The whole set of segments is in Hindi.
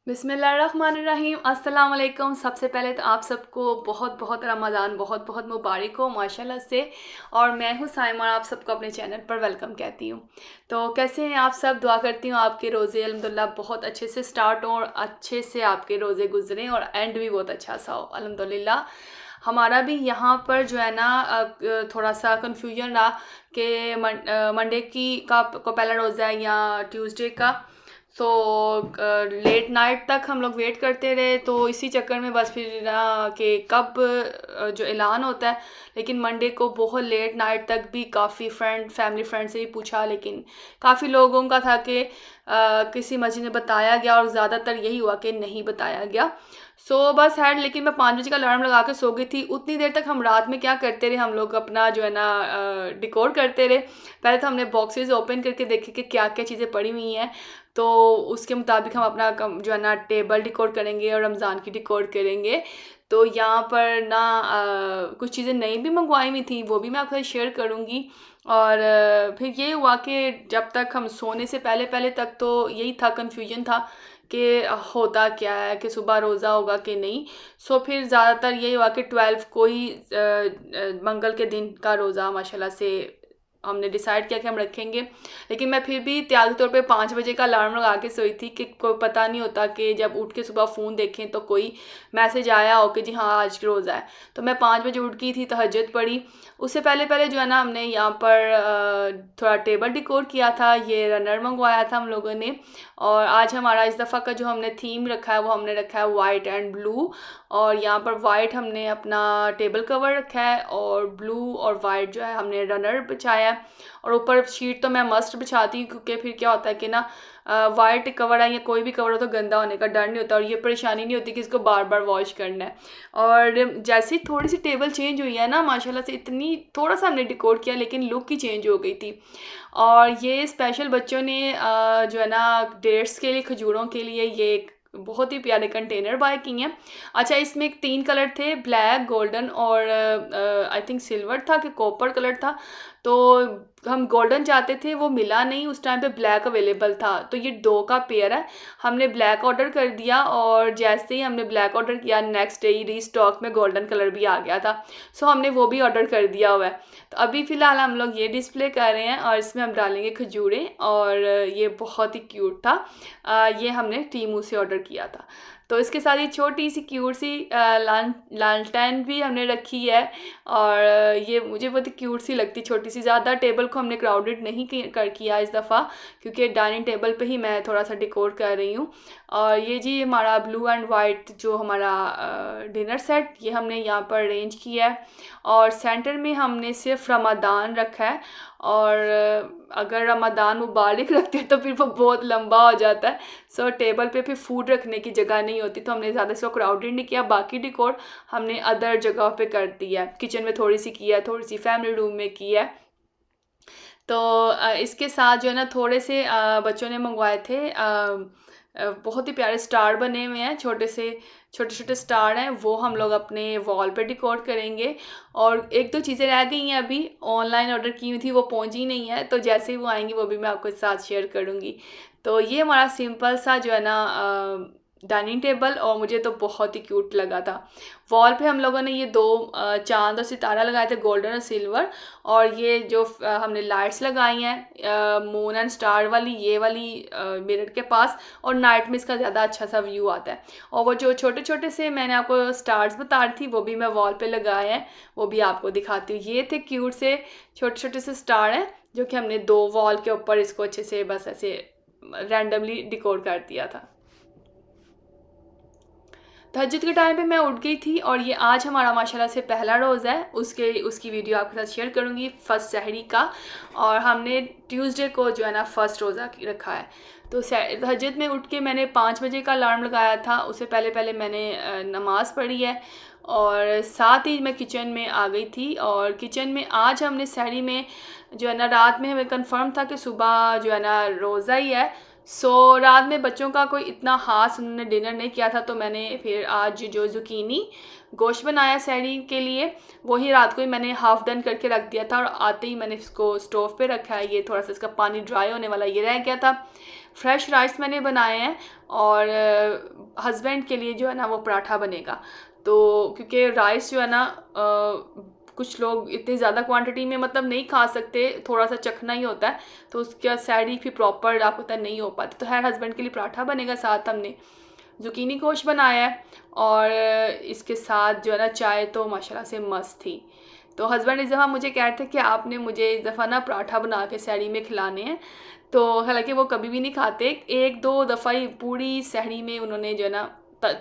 बिस्मिल्लाहिर्रहमानिर्रहीम। अस्सलाम वालेकुम। सबसे पहले तो आप सबको बहुत बहुत रमज़ान बहुत बहुत मुबारक हो माशाल्लाह से। और मैं हूँ साइमा, आप सबको अपने चैनल पर वेलकम कहती हूँ। तो कैसे हैं आप सब? दुआ करती हूँ आपके रोज़े अल्हम्दुलिल्लाह बहुत अच्छे से स्टार्ट हों और अच्छे से आपके रोज़े गुजरें और एंड भी बहुत अच्छा सा हो अल्हम्दुलिल्लाह। हमारा भी यहाँ पर जो है ना थोड़ा सा कन्फ्यूजन रहा कि मंडे को पहला रोज़ा है या ट्यूसडे का। सो लेट नाइट तक हम लोग वेट करते रहे, तो इसी चक्कर में बस फिर ना कि कब जो ऐलान होता है। लेकिन मंडे को बहुत लेट नाइट तक भी काफ़ी फैमिली फ्रेंड से भी पूछा, लेकिन काफ़ी लोगों का था कि किसी मस्जिद में बताया गया और ज़्यादातर यही हुआ कि नहीं बताया गया। सो बस है, लेकिन मैं 5 बजे का अलार्म लगा के सो गई थी। उतनी देर तक हम रात में क्या करते रहे, हम लोग अपना जो है ना डिकोर करते रहे। पहले तो हमने बॉक्सेस ओपन करके देखे कि क्या क्या चीज़ें पड़ी हुई हैं, तो उसके मुताबिक हम अपना जो है ना टेबल डिकोर करेंगे और रमज़ान की डिकोर करेंगे। तो यहाँ पर ना कुछ चीज़ें नई भी मंगवाई हुई थी, वो भी मैं आपके साथ शेयर करूँगी। और फिर ये हुआ कि जब तक हम सोने से पहले पहले तक तो यही था, कन्फ्यूजन था कि होता क्या है, कि सुबह रोज़ा होगा कि नहीं। सो फिर ज़्यादातर यही हुआ कि 12 को ही मंगल के दिन का रोज़ा माशाल्लाह से हमने डिसाइड किया कि हम रखेंगे। लेकिन मैं फिर भी एहतियाती तौर पे 5 बजे का अलार्म लगा के सोई थी कि कोई पता नहीं होता कि जब उठ के सुबह फ़ोन देखें तो कोई मैसेज आया हो कि जी हाँ आज रोज़ा है। तो मैं 5 बजे उठ गई थी, तहज्जुद पढ़ी। उससे पहले पहले जो है ना हमने यहाँ पर थोड़ा टेबल डिकोर किया था, ये रनर मंगवाया था हम लोगों ने। और आज हमारा इस दफ़ा का जो हमने थीम रखा है वो हमने रखा है वाइट एंड ब्लू। और यहाँ पर वाइट हमने अपना टेबल कवर रखा है और ब्लू और वाइट जो है हमने रनर बिछाया है। और ऊपर शीट तो मैं मस्ट बिछाती हूँ, क्योंकि फिर क्या होता है कि ना वाइट कवर है या कोई भी कवर हो तो गंदा होने का डर नहीं होता और ये परेशानी नहीं होती कि इसको बार बार वॉश करना है। और जैसे ही थोड़ी सी टेबल चेंज हुई है ना माशाल्लाह से, इतनी थोड़ा सा हमने डिकोर किया लेकिन लुक ही चेंज हो गई थी। और ये स्पेशल बच्चों ने जो है ना डेट्स के लिए, खजूरों के लिए ये एक बहुत ही प्यारे कंटेनर बाय किए हैं। अच्छा, इसमें 3 कलर थे, ब्लैक, गोल्डन और आई थिंक सिल्वर था कि कॉपर कलर था। तो हम गोल्डन चाहते थे, वो मिला नहीं, उस टाइम पे ब्लैक अवेलेबल था। तो ये 2 का पेयर है, हमने ब्लैक ऑर्डर कर दिया और जैसे ही हमने ब्लैक ऑर्डर किया नेक्स्ट डे ही रीस्टॉक में गोल्डन कलर भी आ गया था। सो हमने वो भी ऑर्डर कर दिया हुआ है। तो अभी फ़िलहाल हम लोग ये डिस्प्ले कर रहे हैं और इसमें हम डालेंगे खजूरें। और ये बहुत ही क्यूट था। ये हमने टीमू से ऑर्डर किया था। तो इसके साथ ये छोटी सी क्यूट सी लालटेन भी हमने रखी है। और ये मुझे बहुत ही क्यूट सी लगती, छोटी सी। ज़्यादा टेबल को हमने क्राउडेड नहीं किया इस दफ़ा, क्योंकि डाइनिंग टेबल पे ही मैं थोड़ा सा डिकोर कर रही हूँ। और ये जी हमारा ब्लू एंड वाइट जो हमारा डिनर सेट, ये हमने यहाँ पर अरेंज किया है। और सेंटर में हमने सिर्फ रमदान रखा है। और अगर रमदान मुबारक रखते हैं तो फिर वो बहुत लंबा हो जाता है। सो टेबल पे फिर फूड रखने की जगह नहीं होती, तो हमने ज़्यादा इसको क्राउडेड नहीं किया। बाकी डिकोर हमने अदर जगह पे कर दिया है, किचन में थोड़ी सी की है, थोड़ी सी फैमिली रूम में की है। तो इसके साथ जो है ना थोड़े से बच्चों ने मंगवाए थे, बहुत ही प्यारे स्टार बने हुए हैं, छोटे छोटे स्टार हैं, वो हम लोग अपने वॉल पे डिकोर करेंगे। और 1-2 चीज़ें रह गई हैं, अभी ऑनलाइन ऑर्डर की हुई थी, वो पहुंची नहीं है, तो जैसे ही वो आएंगी वो भी मैं आपके साथ शेयर करूँगी। तो ये हमारा सिंपल सा जो है ना डाइनिंग टेबल, और मुझे तो बहुत ही क्यूट लगा था। वॉल पे हम लोगों ने ये 2 चांद और सितारा लगाए थे, गोल्डन और सिल्वर। और ये जो हमने लाइट्स लगाई हैं मून एंड स्टार वाली, ये वाली मिरर के पास। और नाइट में इसका ज़्यादा अच्छा सा व्यू आता है। और वो जो छोटे छोटे से मैंने आपको स्टार्स बता रही थी, वो भी मैं वॉल पे लगाए हैं, वो भी आपको दिखाती हूँ। ये थे क्यूट से छोटे छोटे से स्टार हैं, जो कि हमने 2 वॉल के ऊपर इसको अच्छे से बस ऐसे रैंडमली डिकोर कर दिया था। तहज्जुद के टाइम पे मैं उठ गई थी। और ये आज हमारा माशाल्लाह से पहला रोज़ा है, उसकी वीडियो आपके साथ शेयर करूँगी, फ़र्स्ट सहरी का। और हमने ट्यूसडे को जो है ना फ़र्स्ट रोज़ा रखा है। तो तहज्जुद में उठ के मैंने 5 बजे का अलार्म लगाया था, उससे पहले पहले मैंने नमाज़ पढ़ी है। और साथ ही मैं किचन में आ गई थी। और किचन में आज हमने सहरी में जो है ना, रात में हमें कंफर्म था कि सुबह जो है ना रोज़ा ही है, रात में बच्चों का कोई इतना ख़ास उन्होंने डिनर नहीं किया था, तो मैंने फिर आज जो ज़ुकीनी गोश्त बनाया सहरी के लिए, वही रात को ही मैंने हाफ़ डन करके रख दिया था और आते ही मैंने इसको स्टोव पे रखा है। ये थोड़ा सा इसका पानी ड्राई होने वाला ये रह गया था। फ्रेश राइस मैंने बनाए हैं और हस्बैंड के लिए जो है ना वो पराठा बनेगा। तो क्योंकि राइस जो है ना कुछ लोग इतनी ज़्यादा क्वांटिटी में मतलब नहीं खा सकते, थोड़ा सा चखना ही होता है, तो उसका सहरी भी प्रॉपर आपको पता नहीं हो पाती। तो खैर हस्बैंड के लिए पराठा बनेगा, साथ हमने ज़ुकीनी गोश्त बनाया है और इसके साथ जो है ना चाय तो माशाल्लाह से मस्त थी। तो हस्बैंड इस दफ़ा मुझे कह रहे थे कि आपने मुझे इस दफ़ा ना पराठा बना के सहरी में खिलाने हैं। तो हालांकि वो कभी भी नहीं खाते, एक दो दफ़ा ही पूरी सहरी में उन्होंने जो है ना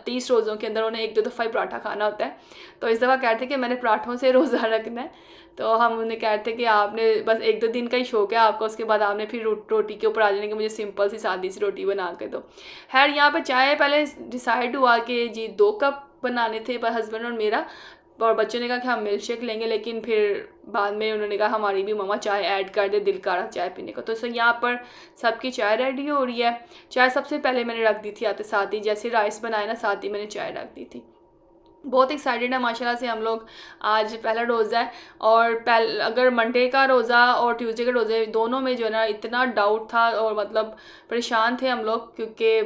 30 रोज़ों के अंदर उन्हें एक दो दफ़ा ही पराठा खाना होता है। तो इस दफ़ा कह रहे थे कि मैंने पराठों से रोज़ा रखना है। तो हम उन्हें कह रहे थे कि आपने बस एक दो दिन का ही शौक है आपका, उसके बाद आपने फिर रोटी के ऊपर आ जाने कि मुझे सिंपल सी सादी सी रोटी बना के दो। खैर यहाँ पे चाय पहले डिसाइड हुआ कि जी 2 कप बनाने थे पर हस्बैंड और मेरा, और बच्चों ने कहा कि हम मिल्क शेक लेंगे, लेकिन फिर बाद में उन्होंने कहा हमारी भी मम्मा चाय ऐड कर दे, दिल कर रहा चाय पीने को। तो यहाँ पर सबकी चाय रेडी हो रही है। चाय सबसे पहले मैंने रख दी थी आते साथ ही, जैसे राइस बनाया ना साथ ही मैंने चाय रख दी थी। बहुत एक्साइटेड है माशाल्लाह से हम लोग। आज पहला रोज़ा है और अगर मंडे का रोज़ा और ट्यूसडे का रोज़े दोनों में जो है ना इतना डाउट था और मतलब परेशान थे हम लोग, क्योंकि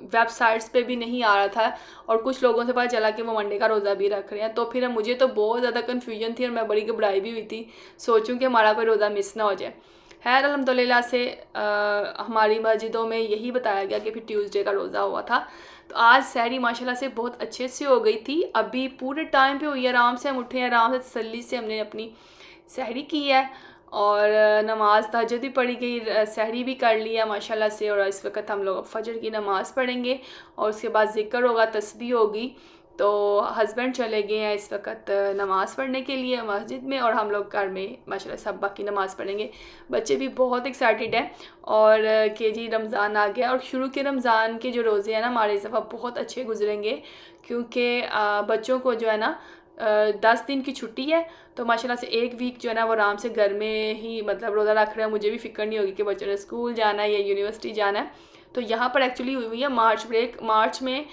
वेबसाइट्स पे भी नहीं आ रहा था और कुछ लोगों से पता चला कि वो मंडे का रोज़ा भी रख रहे हैं। तो फिर मुझे तो बहुत ज़्यादा कन्फ्यूजन थी और मैं बड़ी घबराई भी हुई थी, सोचूं कि हमारा कोई रोज़ा मिस ना हो जाए। खैर अल्हम्दुलिल्लाह से हमारी मस्जिदों में यही बताया गया कि फिर ट्यूसडे का रोज़ा हुआ था। तो आज सहरी माशाल्लाह से बहुत अच्छे से हो गई थी, अभी पूरे टाइम पे हुई, आराम से हम उठे हैं, आराम से तसल्ली से हमने अपनी सहरी की है और नमाज तहज्जुद भी पढ़ी गई, सहरी भी कर लिया माशाल्लाह से। और इस वक्त हम लोग फजर की नमाज़ पढ़ेंगे और उसके बाद ज़िक्र होगा, तस्बीह होगी। तो हस्बैंड चले गए हैं इस वक्त नमाज़ पढ़ने के लिए मस्जिद में और हम लोग घर में माशाल्लाह सब बाकी नमाज़ पढ़ेंगे। बच्चे भी बहुत एक्साइटेड हैं और कि जी रमज़ान आ गया और शुरू के रमज़ान के जो रोज़े हैं ना हमारे इस दफ़ा बहुत अच्छे गुजरेंगे, क्योंकि बच्चों को जो है ना 10 दिन की छुट्टी है। तो माशाल्लाह से एक वीक जो है ना वो आराम से घर में ही मतलब रोज़ा रख रहे हैं, मुझे भी फ़िक्र नहीं होगी कि बच्चों ने स्कूल जाना है या यूनिवर्सिटी जाना है। तो यहाँ पर एक्चुअली हुई है मार्च ब्रेक। मार्च में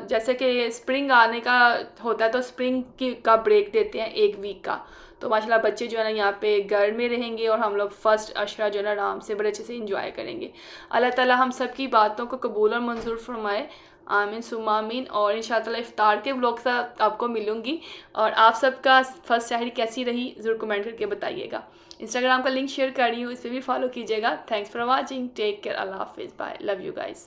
जैसे कि स्प्रिंग आने का होता है तो स्प्रिंग का ब्रेक देते हैं एक वीक का। तो माशाल्लाह बच्चे जो है ना यहाँ पे घर में रहेंगे और हम लोग फ़र्स्ट अशरा जो है ना आराम से बड़े अच्छे से इंजॉय करेंगे। अल्लाह ताला हम सब की बातों को कबूल और मंजूर फरमाए, आमीन सुम्मा आमीन। और इंशाअल्लाह इफ्तार के व्लॉग से आपको मिलूँगी और आप सबका फर्स्ट सहरी कैसी रही ज़रूर कमेंट करके बताइएगा। इंस्टाग्राम का लिंक शेयर कर रही हूँ, इस पर भी फॉलो कीजिएगा। Thanks for watching, take care, अल्लाह हाफिज़, बाय, लव यू गाइज़।